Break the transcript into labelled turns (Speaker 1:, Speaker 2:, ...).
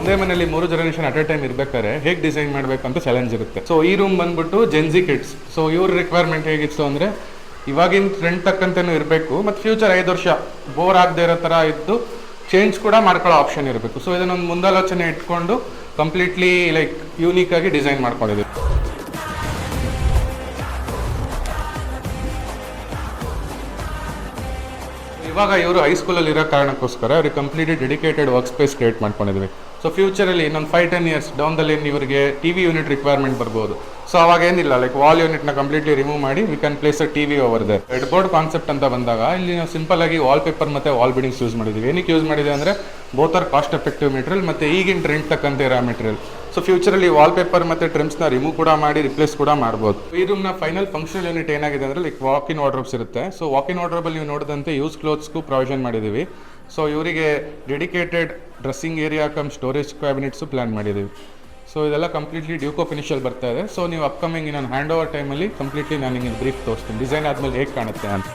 Speaker 1: ಒಂದೇ ಮನೆಯಲ್ಲಿ 3 generation at A time ಇರ್ಬೇಕಾದ್ರೆ ಹೇಗೆ ಡಿಸೈನ್ ಮಾಡಬೇಕು ಅಂತ ಚಾಲೆಂಜ್ ಇರುತ್ತೆ. ಸೊ ಈ ರೂಮ್ ಬಂದ್ಬಿಟ್ಟು ಜೆನ್ಜಿ ಕಿಡ್ಸ್. ಸೊ ಇವ್ರ ರಿಕ್ವೈರ್ಮೆಂಟ್ ಹೇಗಿತ್ತು ಅಂದರೆ ಇವಾಗಿನ ಟ್ರೆಂಡ್ ತಕ್ಕಂತೆನೂ ಇರಬೇಕು ಮತ್ತು ಫ್ಯೂಚರ್ 5 ವರ್ಷ ಬೋರ್ ಆಗದೆ ಇರೋ ಥರ ಇದ್ದು ಚೇಂಜ್ ಕೂಡ ಮಾಡ್ಕೊಳ್ಳೋ ಆಪ್ಷನ್ ಇರಬೇಕು. ಸೊ ಇದನ್ನೊಂದು ಮುಂದಾಲೋಚನೆ ಇಟ್ಕೊಂಡು ಕಂಪ್ಲೀಟ್ಲಿ ಲೈಕ್ ಯೂನಿಕ್ ಆಗಿ ಡಿಸೈನ್ ಮಾಡ್ಕೊಂಡಿದ್ದೀವಿ. ಇವಾಗ ಇವರು ಹೈಸ್ಕೂಲಲ್ಲಿ ಇರೋ ಕಾರಣಕ್ಕೋಸ್ಕರ ಅವ್ರಿಗೆ completely dedicated work space create ಮಾಡ್ಕೊಂಡಿದ್ವಿ. ಸೊ ಫ್ಯೂಚರಲ್ಲಿ ಇನ್ನೊಂದು 5-10 ಇಯರ್ಸ್ ಡೌನ್ ದ ಲೈನ್ ಇವರಿಗೆ TV ಯೂನಿಟ್ ರಿಕ್ವೈರ್ಮೆಂಟ್ ಬರ್ಬೋದು. ಸೊ ಅವಾಗ ಏನಿಲ್ಲ, ಲೈಕ್ ವಾಲ್ ಯೂನಿಟ್ನ ಕಂಪ್ಲೀಟ್ಲಿ ರಿಮೂವ್ ಮಾಡಿ we can place a TV over there. Red board concept ಅಂತ ಬಂದಾಗ ಇಲ್ಲಿ ನಾವು ಸಿಂಪಲ್ ಆಗಿ ವಾಲ್ ಪೇಪರ್ ಮತ್ತು ವಾಲ್ ಬಿಡಿಂಗ್ಸ್ ಯೂಸ್ ಮಾಡಿದ್ದೀವಿ. ಏನಕ್ಕೆ ಯೂಸ್ ಮಾಡಿದೆ ಅಂದರೆ both are cost effective material ಮತ್ತು ಈಗಿನ ಟ್ರೆಂಡ್ ತಕ್ಕಂತೆ ಇರೋ ಮೆಟೀರಿಯಲ್. ಸೊ ಫ್ಯೂಚರಲ್ಲಿ ವಾಲ್ ಪೇಪರ್ ಮತ್ತು ಟ್ರಿಮ್ಸ್ನ ರಿಮೂವ್ ಕೂಡ ಮಾಡಿ ರಿಪ್ಲೇಸ್ ಕೂಡ ಮಾಡ್ಬೋದು. ಈ ರೂಮ್ನ ಫೈನಲ್ ಫಂಕ್ಷನಲ್ ಯೂನಿಟ್ ಏನಾಗಿದೆ ಅಂದರೆ ಲೈಕ್ ವಾಕ್ ಇನ್ ವಾರ್ಡ್ರೋಬ್ಸ್ ಇರುತ್ತೆ. ಸೊ ವಾಕ್ ಇನ್ ವಾರ್ಡ್ರೋಬಲ್ಲಿ ನೀವು ನೋಡಿದಂತೆ ಯೂಸ್ ಕ್ಲೋತ್ಸ್ಗೂ ಪ್ರೊವಿಷನ್ ಮಾಡಿದ್ದೀವಿ. ಸೊ ಇವರಿಗೆ dedicated dressing area cum storage cabinets plan ಮಾಡಿದ್ದೀವಿ. ಸೊ ಇದೆಲ್ಲ ಕಂಪ್ಲೀಟ್ಲಿ ಡ್ಯೂಕೋ ಫಿನಿಷಲ್ಲಿ ಬರ್ತಾ ಇದೆ. ಸೊ ನೀವು ಅಪ್ಕಮಿಂಗ್ ಇನ್ನೊಂದು ಹ್ಯಾಂಡ್ ಓವರ್ ಟೈಮಲ್ಲಿ ಕಂಪ್ಲೀಟ್ಲಿ ನಾನು ನಿಮಗೆ ಬ್ರೀಫ್ ತೋರಿಸ್ತೀನಿ ಡಿಸೈನ್ ಆದಮೇಲೆ ಹೇಗೆ ಕಾಣುತ್ತೆ ಅಂತ.